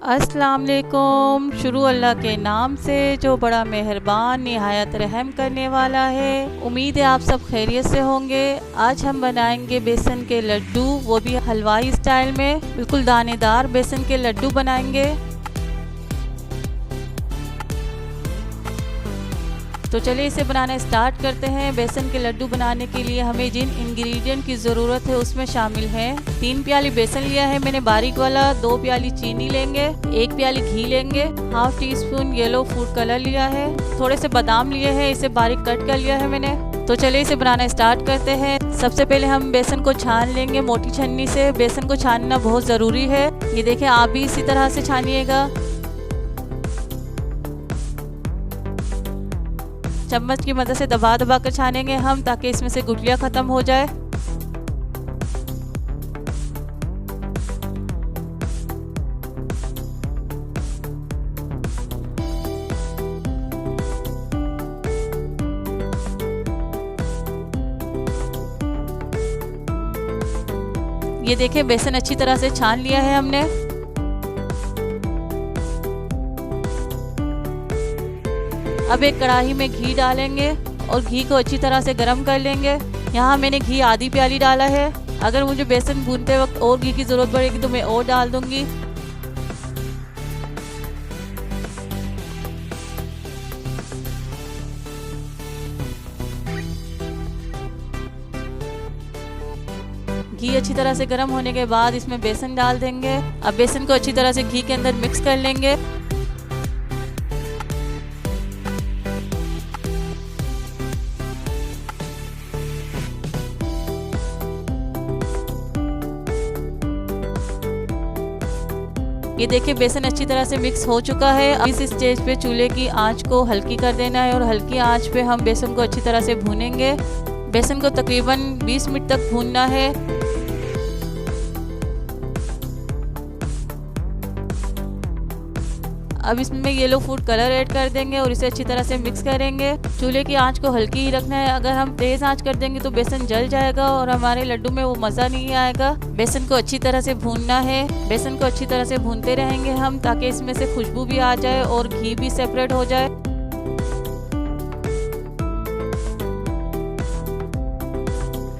अस्सलाम वालेकुम। शुरू अल्लाह के नाम से जो बड़ा मेहरबान निहायत रहम करने वाला है। उम्मीद है आप सब खैरियत से होंगे। आज हम बनाएंगे बेसन के लड्डू, वो भी हलवाई स्टाइल में। बिल्कुल दानेदार बेसन के लड्डू बनाएंगे। तो चलिए इसे बनाना स्टार्ट करते हैं। बेसन के लड्डू बनाने के लिए हमें जिन इंग्रेडिएंट की ज़रूरत है उसमें शामिल है 3 प्याली बेसन लिया है मैंने बारीक वाला, 2 प्याली चीनी लेंगे, 1 प्याली घी लेंगे, half tea spoon yellow food colour लिया है, थोड़े से बादाम लिए हैं, इसे बारीक कट कर लिया है मैंने। तो चलिए इसे बनाना स्टार्ट करते हैं। सबसे पहले हम बेसन को छान लेंगे मोटी छन्नी से। बेसन को छानना बहुत ज़रूरी है। ये देखें, आप भी इसी तरह से छानिएगा। चम्मच की मदद से दबा दबा कर छानेंगे हम, ताकि इसमें से गुठलियाँ ख़त्म हो जाए। ये देखें, बेसन अच्छी तरह से छान लिया है हमने। अब एक कढ़ाई में घी डालेंगे और घी को अच्छी तरह से गरम कर लेंगे। यहाँ मैंने घी आधी प्याली डाला है। अगर मुझे बेसन भूनते वक्त और घी की ज़रूरत पड़ेगी तो मैं और डाल दूंगी। घी अच्छी तरह से गर्म होने के बाद इसमें बेसन डाल देंगे। अब बेसन को अच्छी तरह से घी के अंदर मिक्स कर लेंगे। ये देखिए, बेसन अच्छी तरह से मिक्स हो चुका है। अब इस स्टेज पे चूल्हे की आंच को हल्की कर देना है और हल्की आंच पे हम बेसन को अच्छी तरह से भूनेंगे। बेसन को तकरीबन 20 मिनट तक भूनना है। अब इसमें येलो फूड कलर ऐड कर देंगे और इसे अच्छी तरह से मिक्स करेंगे। चूल्हे की आंच को हल्की ही रखना है। अगर हम तेज आंच कर देंगे तो बेसन जल जाएगा और हमारे लड्डू में वो मज़ा नहीं आएगा। बेसन को अच्छी तरह से भूनना है। बेसन को अच्छी तरह से भूनते रहेंगे हम, ताकि इसमें से खुशबू भी आ जाए और घी भी सेपरेट हो जाए।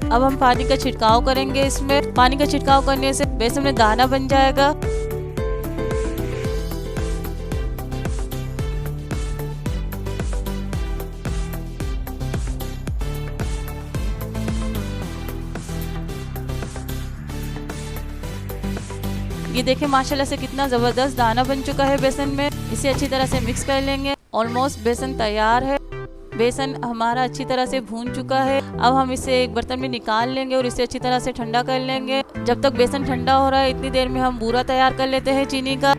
अब हम पानी का छिड़काव करेंगे। इसमें पानी का छिड़काव करने से बेसन में दाना बन जाएगा। ये देखें, माशाल्लाह से कितना ज़बरदस्त दाना बन चुका है बेसन में। इसे अच्छी तरह से मिक्स कर लेंगे। ऑलमोस्ट बेसन तैयार है। बेसन हमारा अच्छी तरह से भून चुका है। अब हम इसे एक बर्तन में निकाल लेंगे और इसे अच्छी तरह से ठंडा कर लेंगे। जब तक बेसन ठंडा हो रहा है, इतनी देर में हम बूरा तैयार कर लेते हैं चीनी का।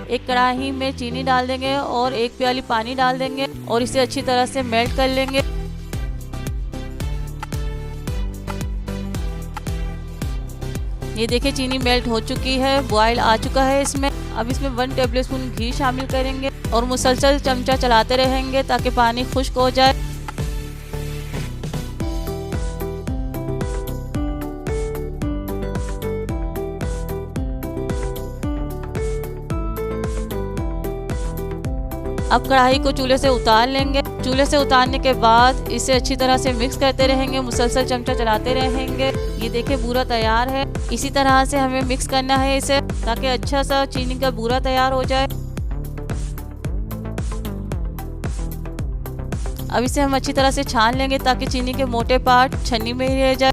एक कढ़ाई में चीनी डाल देंगे और 1 प्याली पानी डाल देंगे और इसे अच्छी तरह से मेल्ट कर लेंगे। ये देखिए, चीनी मेल्ट हो चुकी है, बॉयल आ चुका है इसमें। अब इसमें 1 टेबलस्पून घी शामिल करेंगे और मुसलसल चमचा चलाते रहेंगे ताकि पानी खुश्क हो जाए। अब कढ़ाई को चूल्हे से उतार लेंगे। चूल्हे से उतारने के बाद इसे अच्छी तरह से मिक्स करते रहेंगे, मुसलसल चमचा चलाते रहेंगे। ये देखिए, बूरा तैयार है। इसी तरह से हमें मिक्स करना है इसे, ताकि अच्छा सा चीनी का बूरा तैयार हो जाए। अब इसे हम अच्छी तरह से छान लेंगे ताकि चीनी के मोटे पार्ट छन्नी में ही रह जाए।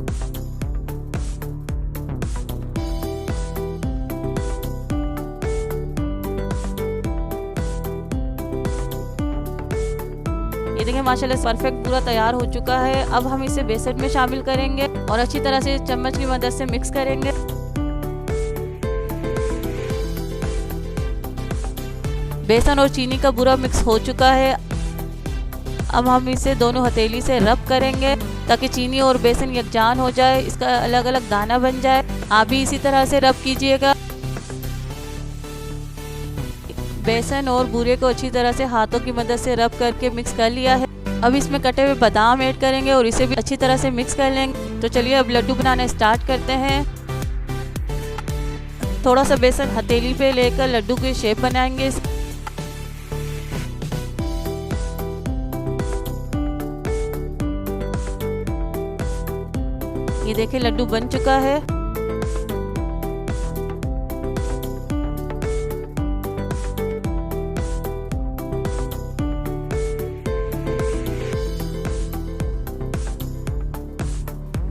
ये देखिए, माशाल्लाह परफेक्ट पूरा तैयार हो चुका है। अब हम इसे बेसन में शामिल करेंगे और अच्छी तरह से चम्मच की मदद से मिक्स करेंगे। बेसन और चीनी का पूरा मिक्स हो चुका है। अब हम इसे दोनों हथेली से रब करेंगे ताकि चीनी और बेसन यकजान हो जाए, इसका अलग अलग दाना बन जाए। आप भी इसी तरह से रब कीजिएगा। बेसन और बूरे को अच्छी तरह से हाथों की मदद से रब करके मिक्स कर लिया है। अब इसमें कटे हुए बादाम ऐड करेंगे और इसे भी अच्छी तरह से मिक्स कर लेंगे। तो चलिए अब लड्डू बनाना स्टार्ट करते हैं। थोड़ा सा बेसन हथेली पे लेकर लड्डू की शेप बनाएंगे। ये देखिए लड्डू बन चुका है।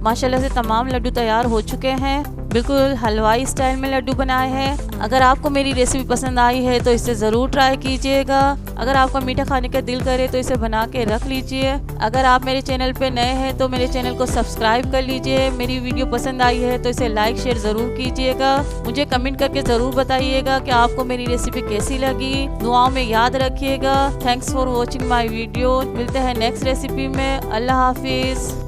माशाल्लाह से तमाम लड्डू तैयार हो चुके हैं। बिल्कुल हलवाई स्टाइल में लड्डू बनाए हैं। अगर आपको मेरी रेसिपी पसंद आई है तो इसे ज़रूर ट्राई कीजिएगा। अगर आपका मीठा खाने का दिल करे तो इसे बना के रख लीजिए। अगर आप मेरे चैनल पे नए हैं तो मेरे चैनल को सब्सक्राइब कर लीजिए। मेरी वीडियो पसंद आई है तो इसे लाइक शेयर ज़रूर कीजिएगा। मुझे कमेंट करके ज़रूर बताइएगा कि आपको मेरी रेसिपी कैसी लगी। दुआओं में याद रखिएगा। Thanks for watching my video. मिलते हैं नेक्स्ट रेसिपी में। अल्लाह हाफिज़।